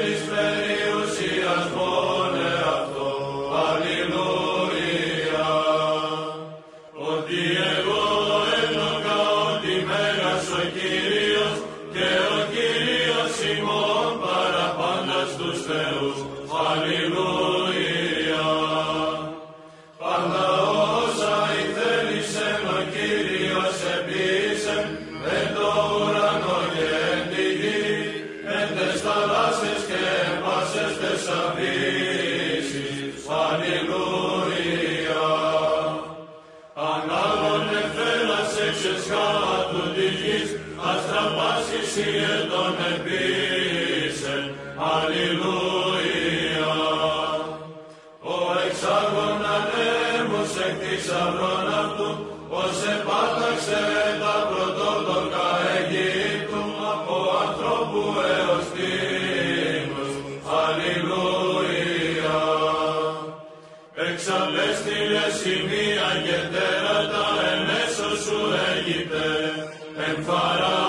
θέλεις περιουσιασμόν εαυτό. Αλληλούια. Ότι εγώ ένωκα ότι Μέγας ο Κύριος και ο Κύριος ημών παραπάντα στους θεούς. Αλληλούια. Πάντα όσα ηθέλησεν ο Κύριος επίησεν εν το ουρανό και εν τη γη, εν τες θαλάσσες και εν πάσες τες αβύσσεις. Αλληλούια. Ανάγων εφέλας εξες κάτω της γης, αστραπάσεις ή εν τον επίησεν. Αλληλούια. Ο εξάγων ανέμους εκ θησαυρών αυτού, ως επάταξε τα πρωτότοκα Αιγύπτου, από ανθρώπου έως τίνους. Αλληλούια. Εξαπέστειλε σημεία και τέρατα εν έσω σου Αίγυπτε, εν Φαραώ